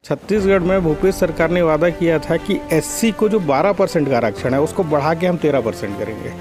छत्तीसगढ़ में भूपेश सरकार ने वादा किया था कि एससी को जो 12% का आरक्षण है उसको बढ़ा के हम 13% करेंगे।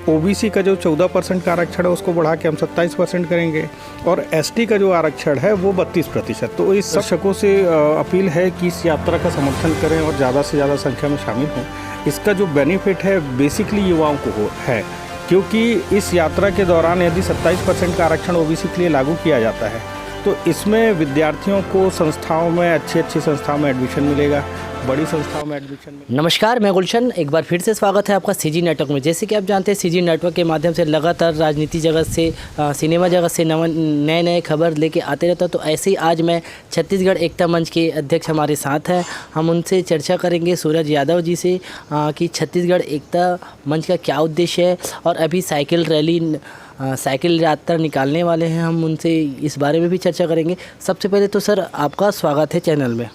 ओबीसी का जो 14% का आरक्षण है उसको बढ़ा के हम 27% करेंगे और एसटी का जो आरक्षण है वो 32%। तो इस दर्शकों से अपील है कि इस यात्रा का समर्थन करें और ज़्यादा से ज़्यादा संख्या में शामिल हों। इसका जो बेनिफिट है बेसिकली युवाओं को है, क्योंकि इस यात्रा के दौरान यदि 27% का आरक्षण ओबीसी के लिए लागू किया जाता है तो इसमें विद्यार्थियों को संस्थाओं में अच्छी संस्थाओं में एडमिशन मिलेगा, बड़ी संस्थाओं में एडमिशन मिलेगा। नमस्कार, मैं गुलशन, एक बार फिर से स्वागत है आपका सीजी नेटवर्क में। जैसे कि आप जानते हैं, सीजी नेटवर्क के माध्यम से लगातार राजनीति जगत से सिनेमा जगत से नए खबर लेके आते रहता। तो ऐसे ही आज मैं छत्तीसगढ़ एकता मंच के अध्यक्ष हमारे साथ हैं, हम उनसे चर्चा करेंगे सूरज यादव जी से कि छत्तीसगढ़ एकता मंच का क्या उद्देश्य है और अभी साइकिल यात्रा निकालने वाले हैं, हम उनसे इस बारे में भी चर्चा करेंगे। सबसे पहले तो सर आपका स्वागत है चैनल में।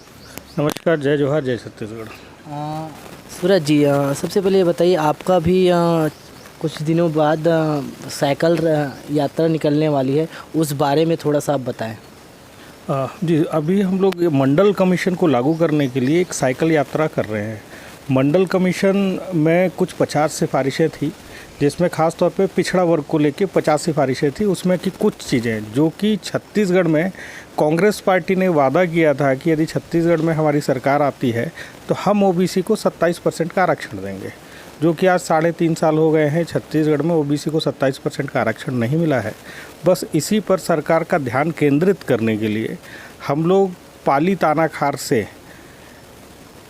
नमस्कार, जय जोहार, जय छत्तीसगढ़। सूरज जी, सबसे पहले ये बताइए, आपका भी कुछ दिनों बाद साइकिल यात्रा निकलने वाली है, उस बारे में थोड़ा सा आप बताएं। जी, अभी हम लोग मंडल कमीशन को लागू करने के लिए एक साइकिल यात्रा कर रहे हैं। मंडल कमीशन में कुछ 50 सिफारिशें थी, जिसमें ख़ास तौर पे पिछड़ा वर्ग को लेके 50 सिफारिशें थी। उसमें की कुछ चीज़ें जो कि छत्तीसगढ़ में कांग्रेस पार्टी ने वादा किया था कि यदि छत्तीसगढ़ में हमारी सरकार आती है तो हम ओबीसी को 27% का आरक्षण देंगे, जो कि आज 3.5 साल हो गए हैं छत्तीसगढ़ में ओबीसी को 27% का आरक्षण नहीं मिला है। बस इसी पर सरकार का ध्यान केंद्रित करने के लिए हम लोग पाली तानाखार से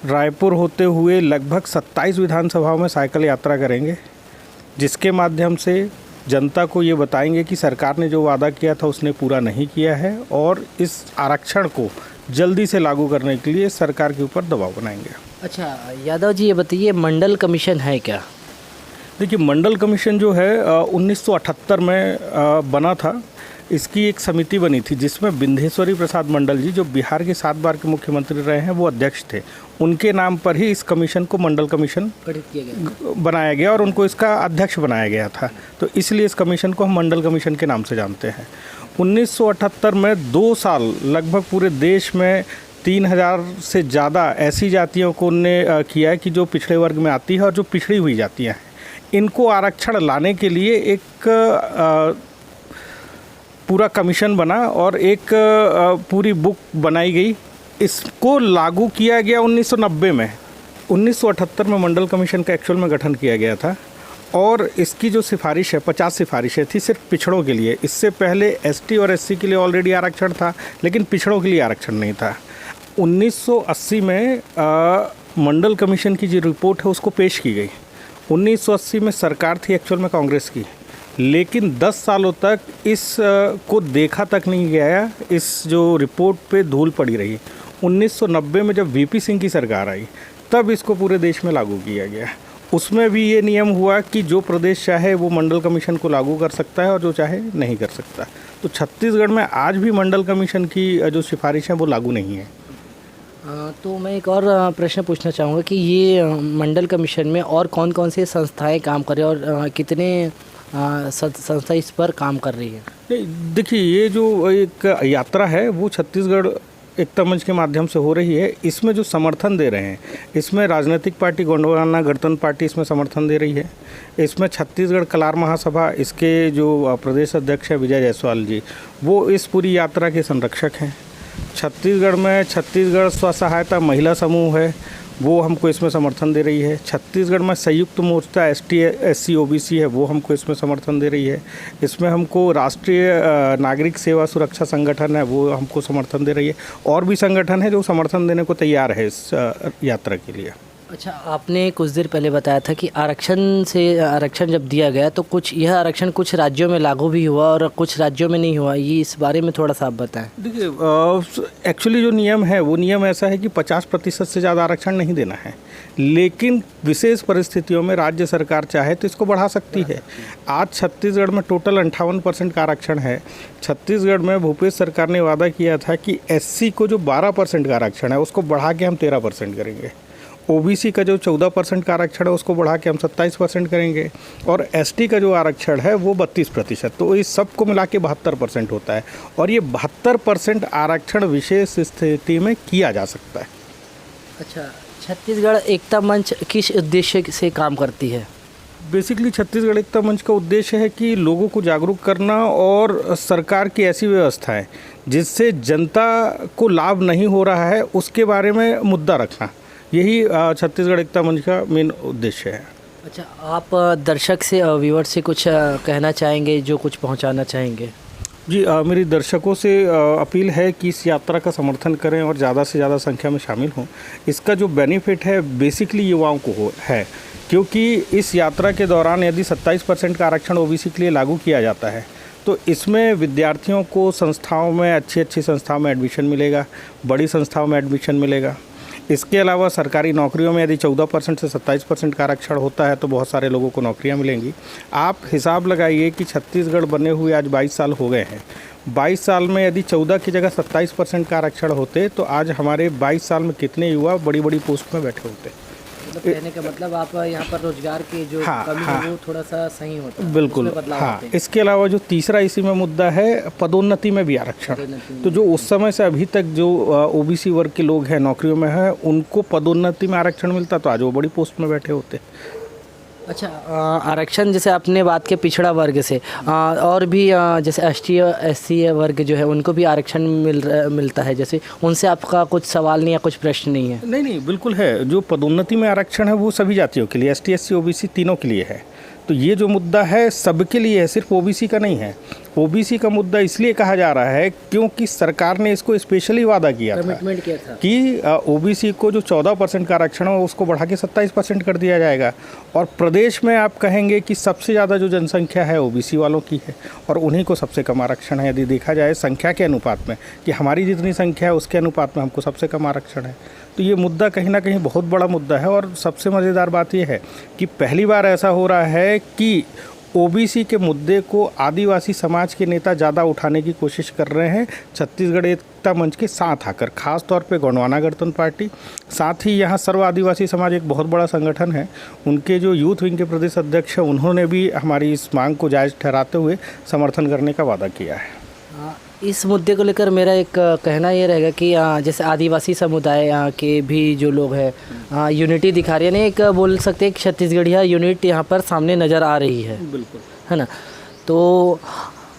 रायपुर होते हुए लगभग 27 विधानसभाओं में साइकिल यात्रा करेंगे, जिसके माध्यम से जनता को ये बताएंगे कि सरकार ने जो वादा किया था उसने पूरा नहीं किया है और इस आरक्षण को जल्दी से लागू करने के लिए सरकार के ऊपर दबाव बनाएंगे। अच्छा यादव जी, ये बताइए मंडल कमीशन है क्या? देखिए, मंडल कमीशन जो है 1978 में बना था। इसकी एक समिति बनी थी जिसमें बिंदेश्वरी प्रसाद मंडल जी, जो बिहार के 7 बार के मुख्यमंत्री रहे हैं, वो अध्यक्ष थे। उनके नाम पर ही इस कमीशन को मंडल कमीशन गठित किया गया, बनाया गया और उनको इसका अध्यक्ष बनाया गया था। तो इसलिए इस कमीशन को हम मंडल कमीशन के नाम से जानते हैं। 1978 में 2 साल लगभग पूरे देश में 3000 से ज़्यादा ऐसी जातियों को उनने किया कि जो पिछड़े वर्ग में आती है और जो पिछड़ी हुई जातियाँ हैं, इनको आरक्षण लाने के लिए एक पूरा कमीशन बना और एक पूरी बुक बनाई गई। इसको लागू किया गया 1990 में। 1978 में मंडल कमीशन का एक्चुअल में गठन किया गया था और इसकी जो सिफारिश है 50 सिफारिशें थी सिर्फ पिछड़ों के लिए। इससे पहले एसटी और एससी के लिए ऑलरेडी आरक्षण था, लेकिन पिछड़ों के लिए आरक्षण नहीं था। 1980 में मंडल कमीशन की जो रिपोर्ट है उसको पेश की गई। 1980 में सरकार थी एक्चुअल में कांग्रेस की, लेकिन 10 सालों तक इस को देखा तक नहीं गया। इस जो रिपोर्ट पे धूल पड़ी रही। 1990 में जब वीपी सिंह की सरकार आई तब इसको पूरे देश में लागू किया गया। उसमें भी ये नियम हुआ कि जो प्रदेश चाहे वो मंडल कमीशन को लागू कर सकता है और जो चाहे नहीं कर सकता। तो छत्तीसगढ़ में आज भी मंडल कमीशन की जो सिफारिश है वो लागू नहीं है। तो मैं एक और प्रश्न पूछना चाहूँगा कि ये मंडल कमीशन में और कौन कौन से संस्थाएं काम कर रही है और कितने संस्था इस पर काम कर रही है? देखिए, ये जो एक यात्रा है वो छत्तीसगढ़ एकता मंच के माध्यम से हो रही है। इसमें जो समर्थन दे रहे हैं, इसमें राजनीतिक पार्टी गोंडवाना गणतंत्र पार्टी इसमें समर्थन दे रही है। इसमें छत्तीसगढ़ कलार महासभा, इसके जो प्रदेश अध्यक्ष है विजय जायसवाल जी, वो इस पूरी यात्रा के संरक्षक हैं। छत्तीसगढ़ में छत्तीसगढ़ स्व सहायता महिला समूह है, वो हमको इसमें समर्थन दे रही है। छत्तीसगढ़ में संयुक्त मोर्चा एसटी एससी ओबीसी है, वो हमको इसमें समर्थन दे रही है। इसमें हमको राष्ट्रीय नागरिक सेवा सुरक्षा संगठन है, वो हमको समर्थन दे रही है। और भी संगठन है जो समर्थन देने को तैयार है इस यात्रा के लिए। अच्छा, आपने कुछ देर पहले बताया था कि आरक्षण जब दिया गया तो यह आरक्षण कुछ राज्यों में लागू भी हुआ और कुछ राज्यों में नहीं हुआ। ये इस बारे में थोड़ा सा आप बताएं। देखिए, एक्चुअली जो नियम है वो नियम ऐसा है कि 50% से ज़्यादा आरक्षण नहीं देना है, लेकिन विशेष परिस्थितियों में राज्य सरकार चाहे तो इसको बढ़ा सकती है। आज छत्तीसगढ़ में टोटल 58% का आरक्षण है। छत्तीसगढ़ में भूपेश सरकार ने वादा किया था कि एससी को जो 12% का आरक्षण है उसको बढ़ा के हम 13% करेंगे। ओबीसी का जो 14% का आरक्षण है उसको बढ़ा के हम 27% करेंगे, और एसटी का जो आरक्षण है वो 32%। तो इस सब को मिला के 72% होता है, और ये 72% आरक्षण विशेष स्थिति में किया जा सकता है। अच्छा, छत्तीसगढ़ एकता मंच किस उद्देश्य से काम करती है? बेसिकली छत्तीसगढ़ एकता मंच का उद्देश्य है कि लोगों को जागरूक करना और सरकार की ऐसी व्यवस्थाएं जिससे जनता को लाभ नहीं हो रहा है उसके बारे में मुद्दा रखना, यही छत्तीसगढ़ एकता मंच का मेन उद्देश्य है। अच्छा, आप दर्शक से व्यूअर से कुछ कहना चाहेंगे, जो कुछ पहुंचाना चाहेंगे? जी, मेरी दर्शकों से अपील है कि इस यात्रा का समर्थन करें और ज़्यादा से ज़्यादा संख्या में शामिल हों। इसका जो बेनिफिट है बेसिकली युवाओं को है, क्योंकि इस यात्रा के दौरान यदि 27% का आरक्षण ओबीसी के लिए लागू किया जाता है तो इसमें विद्यार्थियों को संस्थाओं में, अच्छी संस्थाओं में एडमिशन मिलेगा, बड़ी संस्थाओं में एडमिशन मिलेगा। इसके अलावा सरकारी नौकरियों में यदि 14% से 27% का आरक्षण होता है तो बहुत सारे लोगों को नौकरियां मिलेंगी। आप हिसाब लगाइए कि छत्तीसगढ़ बने हुए आज 22 साल हो गए हैं। 22 साल में यदि 14 की जगह 27% का आरक्षण होते तो आज हमारे 22 साल में कितने युवा बड़ी बड़ी पोस्ट में बैठे होते। मतलब कहने का मतलब आप यहाँ पर रोजगार की जो कमी है वो थोड़ा सा सही होता है। बिल्कुल, हाँ। इसके अलावा जो तीसरा इसी में मुद्दा है पदोन्नति में भी आरक्षण। तो जो उस समय से अभी तक जो ओबीसी वर्ग के लोग हैं नौकरियों में हैं उनको पदोन्नति में आरक्षण मिलता तो आज वो बड़ी पोस्ट में बैठे होते। अच्छा, आरक्षण जैसे आपने बात की पिछड़ा वर्ग से, और भी जैसे एसटी वर्ग जो है उनको भी आरक्षण मिलता है, जैसे उनसे आपका कुछ सवाल नहीं या कुछ प्रश्न नहीं है? नहीं, बिल्कुल है। जो पदोन्नति में आरक्षण है वो सभी जातियों के लिए, एसटी, एससी, ओबीसी तीनों के लिए है। तो ये जो मुद्दा है सबके लिए है, सिर्फ ओबीसी का नहीं है। ओबीसी का मुद्दा इसलिए कहा जा रहा है क्योंकि सरकार ने इसको स्पेशली वादा किया था कि ओबीसी को जो 14% का आरक्षण है उसको बढ़ा के 27% कर दिया जाएगा। और प्रदेश में आप कहेंगे कि सबसे ज़्यादा जो जनसंख्या है ओबीसी वालों की है और उन्हीं को सबसे कम आरक्षण है। यदि देखा जाए संख्या के अनुपात में कि हमारी जितनी संख्या है उसके अनुपात में हमको सबसे कम आरक्षण है। तो ये मुद्दा कहीं ना कहीं बहुत बड़ा मुद्दा है। और सबसे मज़ेदार बात यह है कि पहली बार ऐसा हो रहा है कि ओबीसी के मुद्दे को आदिवासी समाज के नेता ज़्यादा उठाने की कोशिश कर रहे हैं छत्तीसगढ़ एकता मंच के साथ आकर, खास तौर पे गोंडवाना गणतंत्र पार्टी। साथ ही यहाँ सर्व आदिवासी समाज एक बहुत बड़ा संगठन है, उनके जो यूथ विंग के प्रदेश अध्यक्ष हैं उन्होंने भी हमारी इस मांग को जायज़ ठहराते हुए समर्थन करने का वादा किया है। इस मुद्दे को लेकर मेरा एक कहना ये रहेगा कि जैसे आदिवासी समुदाय के भी जो लोग हैं यूनिटी दिखा रहे हैं, एक बोल सकते हैं कि छत्तीसगढ़िया यूनिट यहाँ पर सामने नज़र आ रही है। बिल्कुल, है ना। तो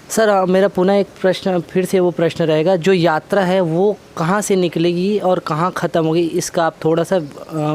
सर मेरा पुनः एक प्रश्न, फिर से वो प्रश्न रहेगा, जो यात्रा है वो कहाँ से निकलेगी और कहाँ ख़त्म होगी, इसका आप थोड़ा सा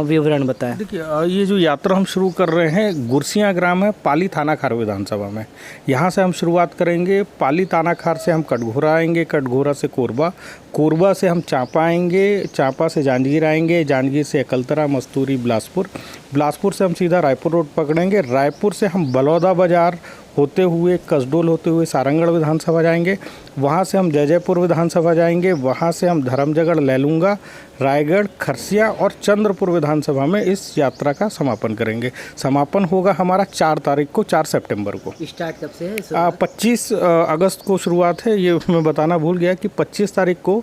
विवरण बताएं। देखिए, ये जो यात्रा हम शुरू कर रहे हैं गुरसिया ग्राम है पाली थानाखार विधानसभा में, यहाँ से हम शुरुआत करेंगे। पाली थानाखार से हम कटघोरा आएंगे, कटघोरा से कोरबा, कोरबा से हम चांपा आएंगे, चांपा से जांजगीर आएंगे, जांजगीर से अकलतरा, मस्तूरी, बिलासपुर, बिलासपुर से हम सीधा रायपुर रोड पकड़ेंगे, रायपुर से हम बलौदा बाज़ार होते हुए, कसडोल होते हुए सारंगढ़ विधानसभा जाएंगे, वहाँ से हम जयजयपुर विधानसभा जाएंगे, वहाँ से हम धर्मजगढ़, लैलूंगा, रायगढ़, खरसिया और चंद्रपुर विधानसभा में इस यात्रा का समापन करेंगे। समापन होगा हमारा 4 तारीख को, 4 सितंबर को। स्टार्ट कब से है? 25 अगस्त को शुरुआत है। ये मैं बताना भूल गया कि 25 तारीख को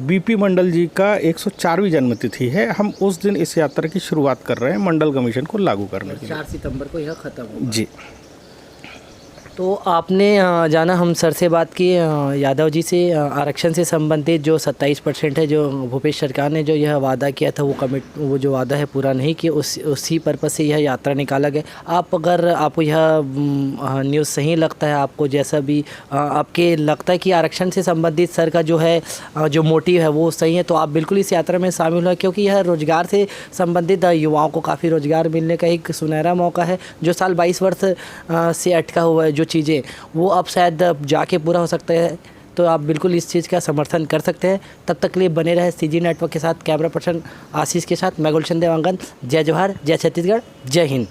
बीपी मंडल जी का 104वीं जन्मतिथि है। हम उस दिन इस यात्रा की शुरुआत कर रहे हैं मंडल कमीशन को लागू करने के लिए। 4 सितंबर को यह ख़त्म होगा। जी। तो आपने जाना हम सर से बात की यादव जी से, आरक्षण से संबंधित जो 27% है जो भूपेश सरकार ने जो यह वादा किया था वो जो वादा है पूरा नहीं किया, उसी पर्पज़ से यह यात्रा निकाला गया। आप अगर आपको यह न्यूज़ सही लगता है, आपको जैसा भी आपके लगता है कि आरक्षण से संबंधित सर का जो है जो मोटिव है वो सही है, तो आप बिल्कुल इस यात्रा में शामिल हो, क्योंकि यह रोज़गार से संबंधित युवाओं को काफ़ी रोज़गार मिलने का एक सुनहरा मौका है। जो साल 22 वर्ष से अटका हुआ है जो चीज़ें, वो अब शायद जाके पूरा हो सकता है। तो आप बिल्कुल इस चीज़ का समर्थन कर सकते हैं। तब तक के लिए बने रहे सीजी नेटवर्क के साथ। कैमरा पर्सन आशीष के साथ मैं गुलशन देवांगन। जय जवाहर, जय छत्तीसगढ़, जय हिंद।